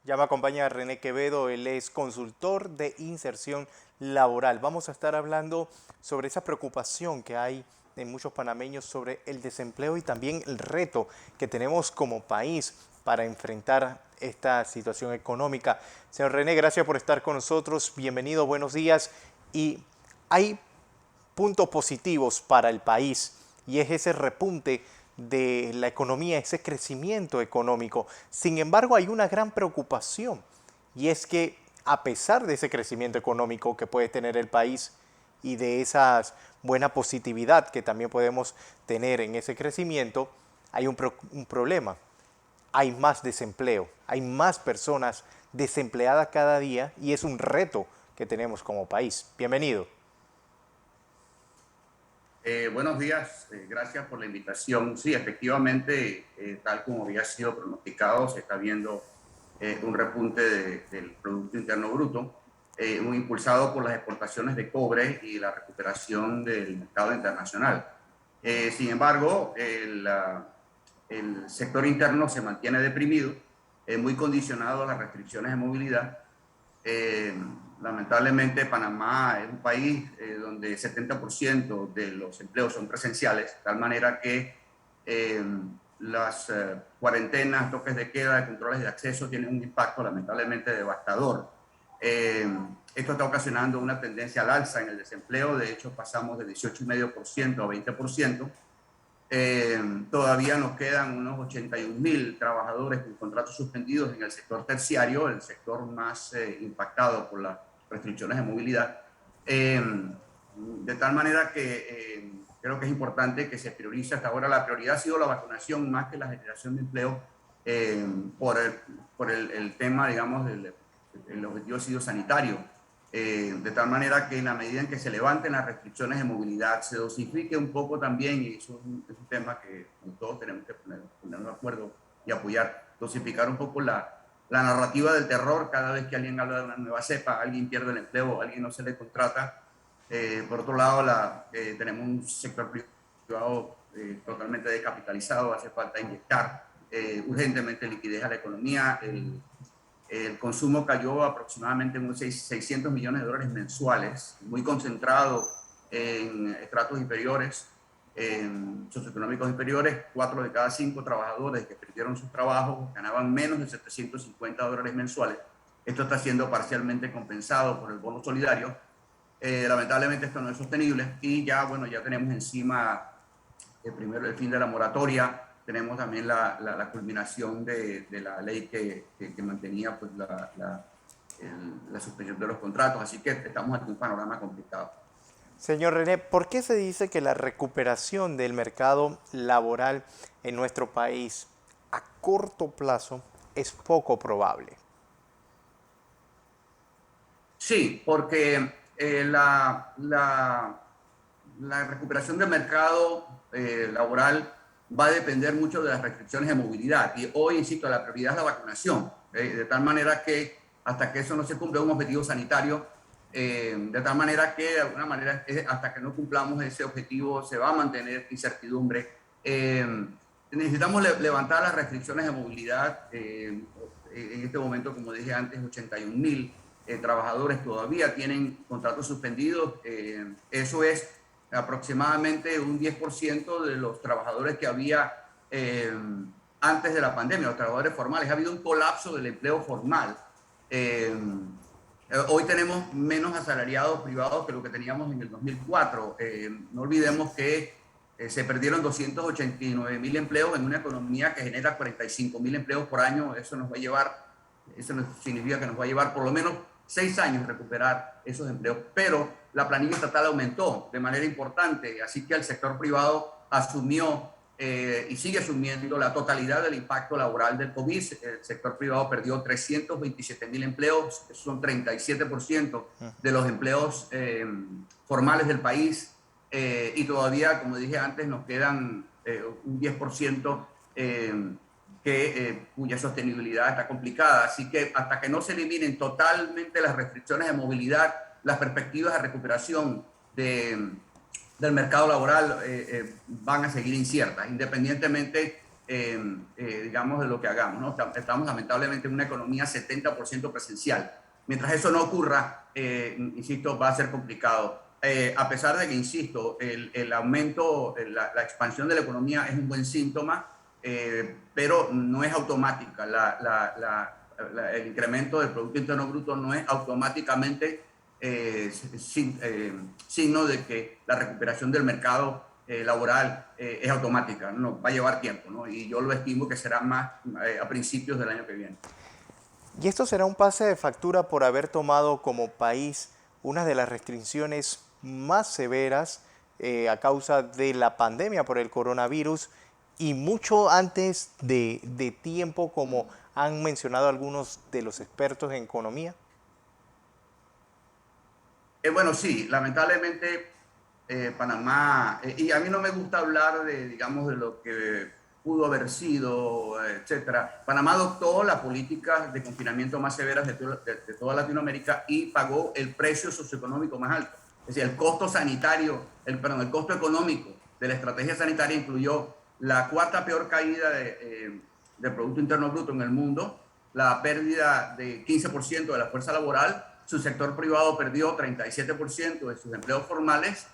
Ya me acompaña René Quevedo, él es consultor de inserción laboral. Vamos a estar hablando sobre esa preocupación que hay en muchos panameños sobre el desempleo y también el reto que tenemos como país para enfrentar esta situación económica. Señor René, gracias por estar con nosotros. Bienvenido, buenos días. Y hay puntos positivos para el país y es ese repunte de la economía, ese crecimiento económico. Sin embargo, hay una gran preocupación y es que a pesar de ese crecimiento económico que puede tener el país y de esa buena positividad que también podemos tener en ese crecimiento, hay un problema. Hay más desempleo, hay más personas desempleadas cada día y es un reto que tenemos como país. Bienvenido. Buenos días, gracias por la invitación. Sí, efectivamente, tal como había sido pronosticado, se está viendo un repunte del Producto Interno Bruto, muy impulsado por las exportaciones de cobre y la recuperación del mercado internacional. Sin embargo, el sector interno se mantiene deprimido, muy condicionado a las restricciones de movilidad. eh, Lamentablemente, Panamá es un país donde el 70% de los empleos son presenciales, de tal manera que eh, las cuarentenas, toques de queda, controles de acceso tienen un impacto lamentablemente devastador. Eh, Esto está ocasionando una tendencia al alza en el desempleo. De hecho, pasamos de 18,5% a 20%. Todavía nos quedan unos 81.000 trabajadores con contratos suspendidos en el sector terciario, el sector más impactado por las restricciones de movilidad. Eh, de tal manera que creo que es importante que se priorice. Hasta ahora la prioridad ha sido la vacunación más que la generación de empleo, eh, por, el, por el tema, digamos, el objetivo ha sido sanitario. De tal manera que en la medida en que se levanten las restricciones de movilidad, se dosifique un poco también, y eso es un tema que todos tenemos que ponernos de acuerdo y apoyar, dosificar un poco la narrativa del terror. Cada vez que alguien habla de una nueva cepa, alguien pierde el empleo, alguien no se le contrata. Por otro lado, tenemos un sector privado totalmente descapitalizado. Hace falta inyectar urgentemente liquidez a la economía. El consumo cayó aproximadamente en unos 600 millones de dólares mensuales, muy concentrado en estratos inferiores, en socioeconómicos inferiores. 4 de cada 5 trabajadores que perdieron sus trabajos ganaban menos de 750 dólares mensuales. Esto está siendo parcialmente compensado por el bono solidario. Lamentablemente esto no es sostenible y ya, bueno, ya tenemos encima primero el fin de la moratoria. Tenemos también la culminación de la ley que mantenía pues, la suspensión de los contratos. Así que estamos ante un panorama complicado. Señor René, ¿por qué se dice que la recuperación del mercado laboral en nuestro país a corto plazo es poco probable? Sí, porque la recuperación del mercado laboral va a depender mucho de las restricciones de movilidad. Y hoy, insisto, la prioridad es la vacunación. De tal manera que hasta que eso no se cumpla un objetivo sanitario, de tal manera que de alguna manera hasta que no cumplamos ese objetivo se va a mantener incertidumbre. Necesitamos levantar las restricciones de movilidad. En este momento, como dije antes, 81.000 trabajadores todavía tienen contratos suspendidos. Eso es aproximadamente un 10% de los trabajadores que había antes de la pandemia, los trabajadores formales. Ha habido un colapso del empleo formal. Hoy tenemos menos asalariados privados que lo que teníamos en el 2004. No olvidemos que se perdieron 289.000 empleos en una economía que genera 45.000 empleos por año. Eso significa que nos va a llevar por lo menos 6 años recuperar esos empleos. Pero la planilla estatal aumentó de manera importante, así que el sector privado asumió y sigue asumiendo la totalidad del impacto laboral del COVID. El sector privado perdió 327.000 empleos, eso son 37% de los empleos formales del país. Y todavía, como dije antes, nos quedan un 10% cuya sostenibilidad está complicada. Así que hasta que no se eliminen totalmente las restricciones de movilidad, las perspectivas de recuperación del mercado laboral van a seguir inciertas, independientemente digamos, de lo que hagamos, ¿no? Estamos lamentablemente en una economía 70% presencial. Mientras eso no ocurra, insisto, va a ser complicado. A pesar de que, insisto, el aumento, la expansión de la economía es un buen síntoma, pero no es automática. El incremento del Producto Interno Bruto no es automáticamente signo de que la recuperación del mercado laboral es automática, no, va a llevar tiempo, ¿no? Y yo lo estimo que será más a principios del año que viene. Y esto será un pase de factura por haber tomado como país una de las restricciones más severas a causa de la pandemia por el coronavirus y mucho antes de tiempo, como han mencionado algunos de los expertos en economía. Bueno, sí, lamentablemente Panamá, y a mí no me gusta hablar de, digamos, de lo que pudo haber sido, etcétera. Panamá adoptó las políticas de confinamiento más severas de toda Latinoamérica y pagó el precio socioeconómico más alto. Es decir, el costo sanitario, el costo económico de la estrategia sanitaria incluyó la cuarta peor caída de Producto Interno Bruto en el mundo, la pérdida de 15% de la fuerza laboral, su sector privado perdió 37% de sus empleos formales,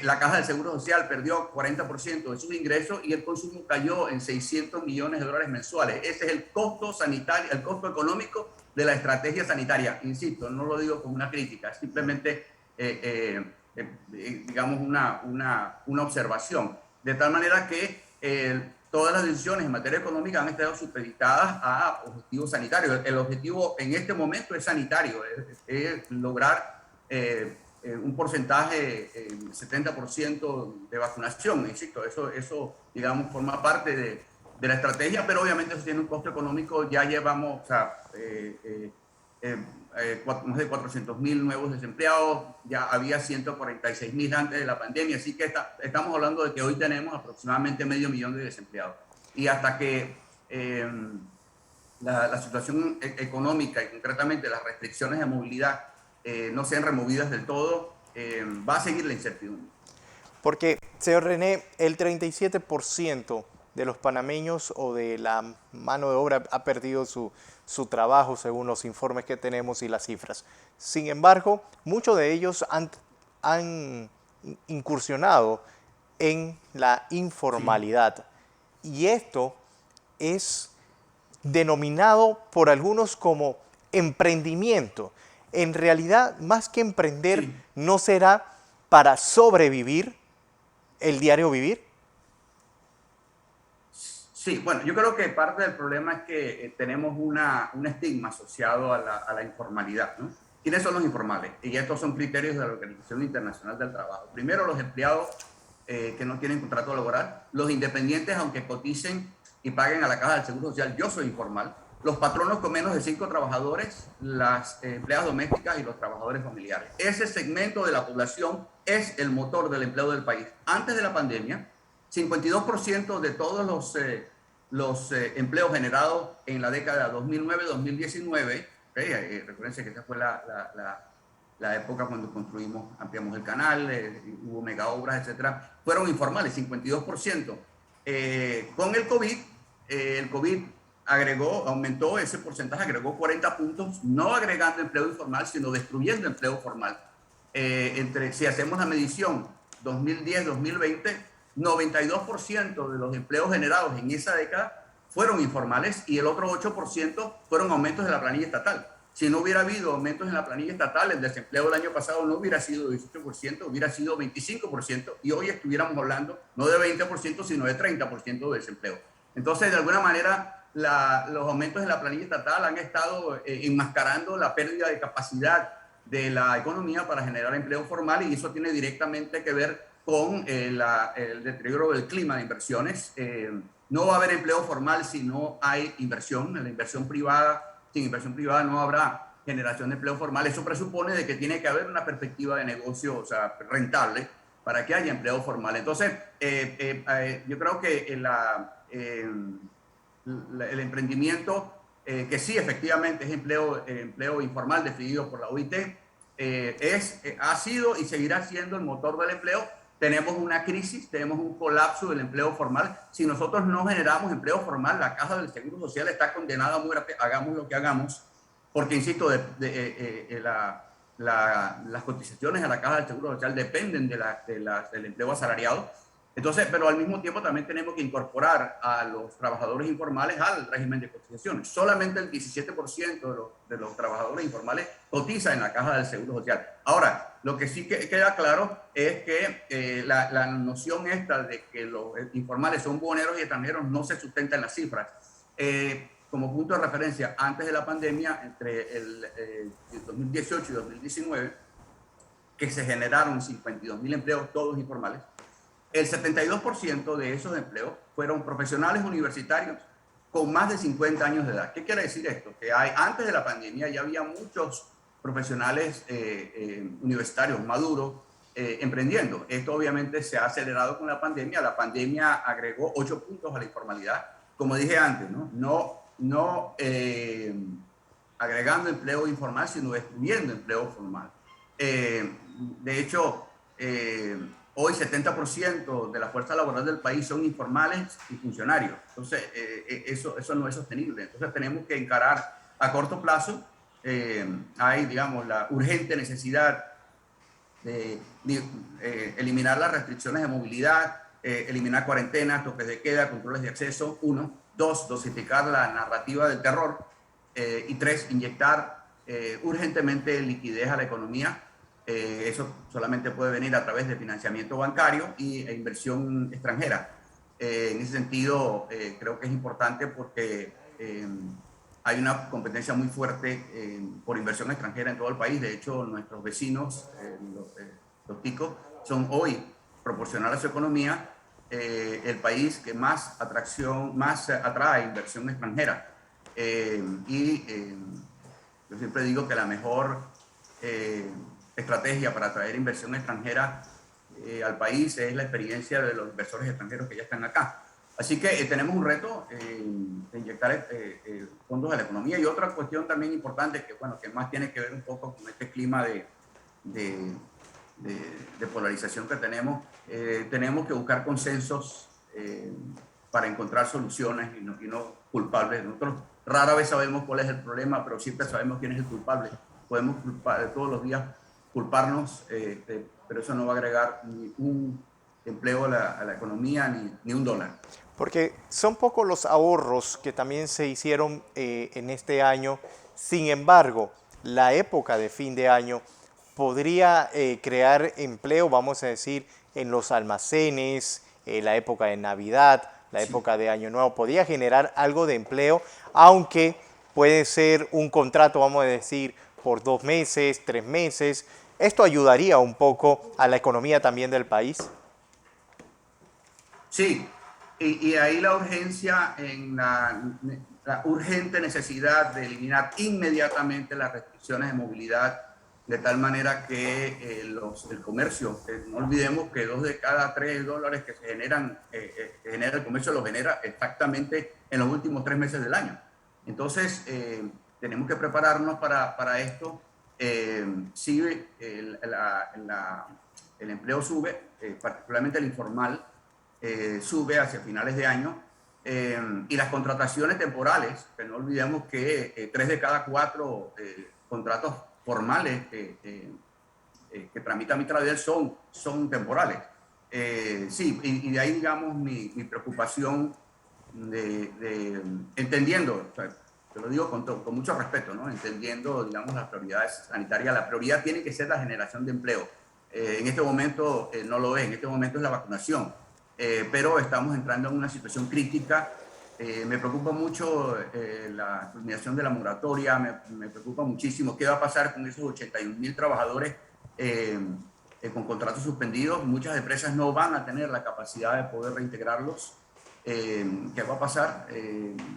la Caja del Seguro Social perdió 40% de sus ingresos y el consumo cayó en 600 millones de dólares mensuales. Ese es el costo sanitario, el costo económico de la estrategia sanitaria. Insisto, no lo digo como una crítica, simplemente, digamos, una observación. De tal manera que todas las decisiones en materia económica han estado supeditadas a objetivos sanitarios. El objetivo en este momento es sanitario, es lograr un porcentaje, 70% de vacunación. Insisto, eso, digamos, forma parte de la estrategia, pero obviamente eso tiene un costo económico. Ya llevamos, o sea, más de 400.000 nuevos desempleados, ya había 146.000 antes de la pandemia, así que estamos hablando de que hoy tenemos aproximadamente 500.000 de desempleados. Y hasta que la situación económica y concretamente las restricciones de movilidad no sean removidas del todo, va a seguir la incertidumbre. Porque, señor René, el 37% de los panameños o de la mano de obra ha perdido su trabajo según los informes que tenemos y las cifras. Sin embargo, muchos de ellos han incursionado en la Sí, informalidad. Y esto es denominado por algunos como emprendimiento. En realidad, más que emprender, sí. ¿no será para sobrevivir el diario vivir? Sí, bueno, yo creo que parte del problema es que tenemos un estigma asociado a la informalidad, ¿no? ¿Quiénes son los informales? Y estos son criterios de la Organización Internacional del Trabajo. Primero, los empleados que no tienen contrato laboral, los independientes, aunque coticen y paguen a la Caja del Seguro Social, yo soy informal, los patronos con menos de 5 trabajadores, las empleadas domésticas y los trabajadores familiares. Ese segmento de la población es el motor del empleo del país. Antes de la pandemia, 52% de todos los empleos generados en la década 2009-2019, recuérdense que esa fue la época cuando construimos, ampliamos el canal, hubo mega obras, etcétera, fueron informales, 52%. Con el COVID aumentó ese porcentaje, agregó 40 puntos, no agregando empleo informal, sino destruyendo empleo formal. Si hacemos la medición 2010-2020, 92% de los empleos generados en esa década fueron informales y el otro 8% fueron aumentos de la planilla estatal. Si no hubiera habido aumentos en la planilla estatal, el desempleo del año pasado no hubiera sido 18%, hubiera sido 25% y hoy estuviéramos hablando no de 20%, sino de 30% de desempleo. Entonces, de alguna manera, los aumentos en la planilla estatal han estado enmascarando la pérdida de capacidad de la economía para generar empleo formal y eso tiene directamente que ver con el deterioro del clima de inversiones. No va a haber empleo formal si no hay inversión. La inversión privada, sin inversión privada no habrá generación de empleo formal. Eso presupone de que tiene que haber una perspectiva de negocio, o sea, rentable para que haya empleo formal. Entonces, yo creo que el emprendimiento, que sí efectivamente es empleo informal definido por la OIT, ha sido y seguirá siendo el motor del empleo, tenemos una crisis, tenemos un colapso del empleo formal. Si nosotros no generamos empleo formal, la Caja del Seguro Social está condenada a muerte, hagamos lo que hagamos, porque, insisto, las cotizaciones a la Caja del Seguro Social dependen del empleo asalariado. Entonces, pero al mismo tiempo también tenemos que incorporar a los trabajadores informales al régimen de cotizaciones. Solamente el 17% de los trabajadores informales cotiza en la Caja del Seguro Social. Ahora, lo que sí queda claro es que la noción esta de que los informales son buhoneros y extranjeros no se sustenta en las cifras. Como punto de referencia, antes de la pandemia, entre el 2018 y 2019, que se generaron 52.000 empleos, todos informales, el 72% de esos empleos fueron profesionales universitarios con más de 50 años de edad. ¿Qué quiere decir esto? Que antes de la pandemia ya había muchos profesionales universitarios maduros emprendiendo. Esto obviamente se ha acelerado con la pandemia. La pandemia agregó 8 puntos a la informalidad. Como dije antes, no agregando empleo informal, sino excluyendo empleo formal. De hecho, hoy 70% de la fuerza laboral del país son informales y funcionarios. Entonces, eso no es sostenible. Entonces, tenemos que encarar a corto plazo. Hay, digamos, la urgente necesidad de eliminar las restricciones de movilidad, eliminar cuarentenas, toques de queda, controles de acceso, 1. 2, dosificar la narrativa del terror. Y 3, inyectar urgentemente liquidez a la economía. Eso solamente puede venir a través de financiamiento bancario e inversión extranjera. En ese sentido, creo que es importante porque hay una competencia muy fuerte por inversión extranjera en todo el país. De hecho, nuestros vecinos, los ticos, son hoy, proporcional a su economía, el país que más atrae inversión extranjera. Yo siempre digo que la mejor estrategia para atraer inversión extranjera al país es la experiencia de los inversores extranjeros que ya están acá. Así que tenemos un reto de inyectar fondos a la economía. Y otra cuestión también importante que más tiene que ver un poco con este clima de polarización que tenemos que buscar consensos para encontrar soluciones y no culpables. Nosotros rara vez sabemos cuál es el problema, pero siempre sabemos quién es el culpable. Podemos todos los días culparnos, pero eso no va a agregar ni un empleo a la economía ni un dólar. Porque son pocos los ahorros que también se hicieron en este año. Sin embargo, la época de fin de año podría crear empleo, vamos a decir, en los almacenes, la época de Navidad, la época de Año Nuevo, podría generar algo de empleo, aunque puede ser un contrato, vamos a decir, por 2 meses, 3 meses. ¿Esto ayudaría un poco a la economía también del país? Sí, y ahí la urgencia la urgente necesidad de eliminar inmediatamente las restricciones de movilidad, de tal manera que el comercio, no olvidemos que 2 de cada 3 dólares que se generan, que genera el comercio, lo genera exactamente en los últimos 3 meses del año. Entonces, tenemos que prepararnos para esto. Sí, el empleo sube, particularmente el informal, sube hacia finales de año, y las contrataciones temporales, que no olvidemos que 3 de cada 4 contratos formales que tramita Mitradel son temporales. Sí, y de ahí, digamos, mi preocupación entendiendo, o sea, te lo digo con mucho respeto, ¿no? Entendiendo, digamos, las prioridades sanitarias. La prioridad tiene que ser la generación de empleo. En este momento no lo es, en este momento es la vacunación. Pero estamos entrando en una situación crítica. Me preocupa mucho la culminación de la moratoria, me preocupa muchísimo qué va a pasar con esos 81.000 trabajadores con contratos suspendidos. Muchas empresas no van a tener la capacidad de poder reintegrarlos. ¿Qué va a pasar?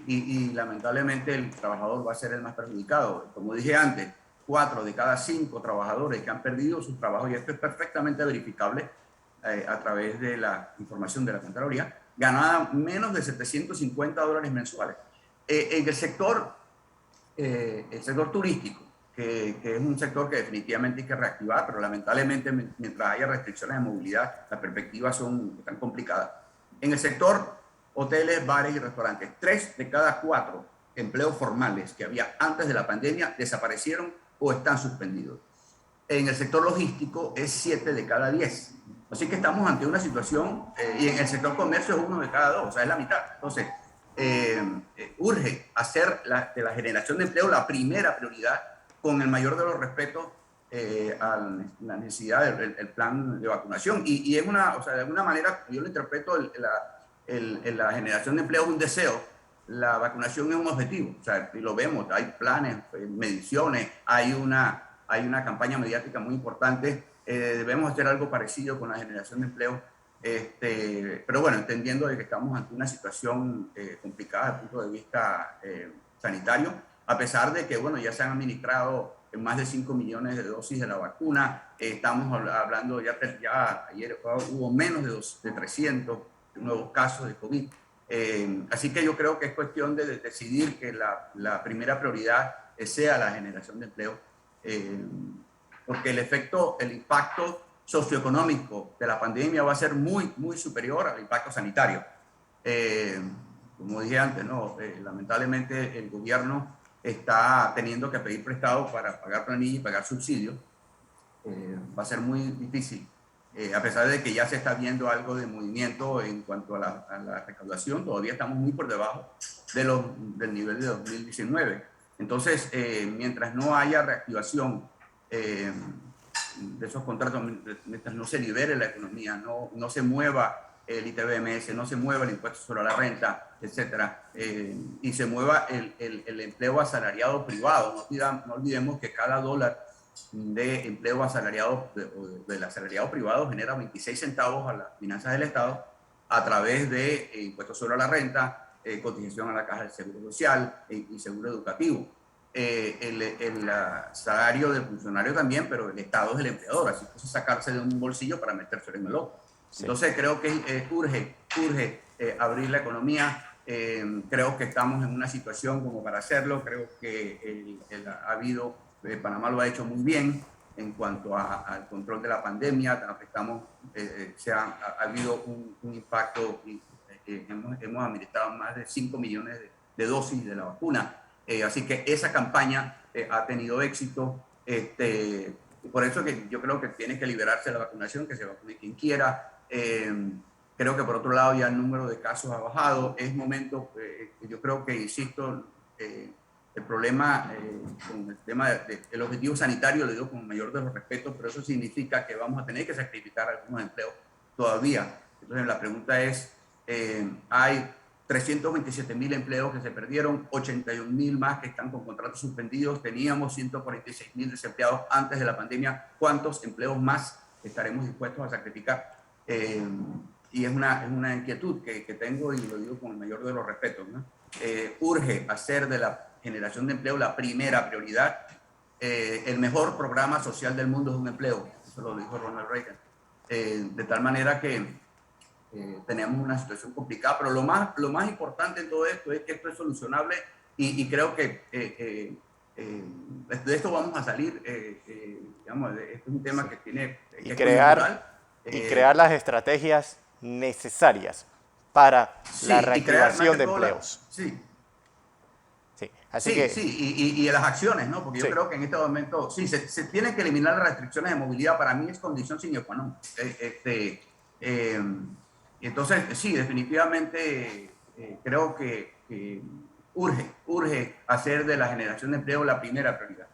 Y lamentablemente el trabajador va a ser el más perjudicado. Como dije antes, 4 de cada 5 trabajadores que han perdido sus trabajos, y esto es perfectamente verificable a través de la información de la Contraloría, ganaban menos de $750 mensuales. En el sector turístico, que es un sector que definitivamente hay que reactivar, pero lamentablemente mientras haya restricciones de movilidad, las perspectivas están complicadas. En el sector hoteles, bares y restaurantes, 3 de cada 4 empleos formales que había antes de la pandemia desaparecieron o están suspendidos. En el sector logístico es 7 de cada 10. Así que estamos ante una situación, y en el sector comercio es 1 de cada 2, o sea, es la mitad. Entonces, urge hacer de la generación de empleo la primera prioridad, con el mayor de los respetos a la necesidad del plan de vacunación. Y es una, o sea, de alguna manera, yo lo interpreto, la generación de empleo es un deseo, la vacunación es un objetivo. O sea, y lo vemos, hay planes, mediciones, hay una campaña mediática muy importante. Debemos hacer algo parecido con la generación de empleo. Pero bueno, entendiendo de que estamos ante una situación complicada desde el punto de vista sanitario, a pesar de que, bueno, ya se han administrado más de 5 millones de dosis de la vacuna. Estamos hablando, ya ayer hubo menos de 300 nuevos casos de COVID. Así que yo creo que es cuestión de decidir que la primera prioridad sea la generación de empleo, porque el impacto socioeconómico de la pandemia va a ser muy, muy superior al impacto sanitario. Como dije antes, ¿no? Lamentablemente el gobierno está teniendo que pedir prestado para pagar planilla y pagar subsidios. Va a ser muy difícil, a pesar de que ya se está viendo algo de movimiento en cuanto a la recaudación. Todavía estamos muy por debajo del nivel de 2019. Entonces, mientras no haya reactivación de esos contratos, mientras no se libere la economía, no se mueva el ITBMS, no se mueva el impuesto sobre la renta, etcétera, y se mueva el empleo asalariado privado. No olvidemos que cada dólar de empleo asalariado, del asalariado privado, genera 26 centavos a las finanzas del Estado a través de impuestos sobre la renta, cotización a la Caja del Seguro Social y Seguro Educativo. El salario del funcionario también, pero el Estado es el empleador, así que sacarse de un bolsillo para meterse en el otro. Sí. Entonces creo que urge abrir la economía. Creo que estamos en una situación como para hacerlo. Creo que Panamá lo ha hecho muy bien en cuanto al control de la pandemia. Ha habido un impacto y hemos administrado más de 5 millones de dosis de la vacuna. Así que esa campaña ha tenido éxito. Por eso que yo creo que tiene que liberarse la vacunación, que se vacune quien quiera. Creo que por otro lado ya el número de casos ha bajado. Es momento, yo creo que, insisto, el problema con el tema del objetivo sanitario, lo digo con el mayor de los respetos, pero eso significa que vamos a tener que sacrificar algunos empleos todavía. Entonces la pregunta es, hay 327.000 empleos que se perdieron, 81.000 más que están con contratos suspendidos, teníamos 146.000 desempleados antes de la pandemia. ¿Cuántos empleos más estaremos dispuestos a sacrificar? Y es una inquietud que tengo, y lo digo con el mayor de los respetos, ¿no? Urge hacer de la generación de empleo la primera prioridad. El mejor programa social del mundo es un empleo, eso lo dijo Ronald Reagan. De tal manera que tenemos una situación complicada, pero lo más importante en todo esto es que esto es solucionable, y creo que de esto vamos a salir. Digamos, esto es un tema que tiene que crear las estrategias necesarias para la reactivación de empleos. Sí. Así y las acciones, ¿no? Porque yo creo que en este momento, se tienen que eliminar las restricciones de movilidad. Para mí es condición sine qua non. Entonces, sí, definitivamente creo que urge hacer de la generación de empleo la primera prioridad.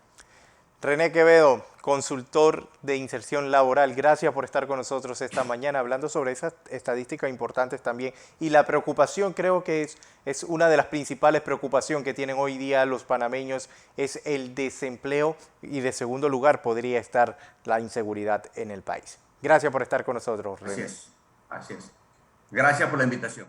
René Quevedo, consultor de inserción laboral, gracias por estar con nosotros esta mañana hablando sobre esas estadísticas importantes también. Y la preocupación, creo que es una de las principales preocupaciones que tienen hoy día los panameños, es el desempleo, y de segundo lugar podría estar la inseguridad en el país. Gracias por estar con nosotros, René. Así es. Gracias por la invitación.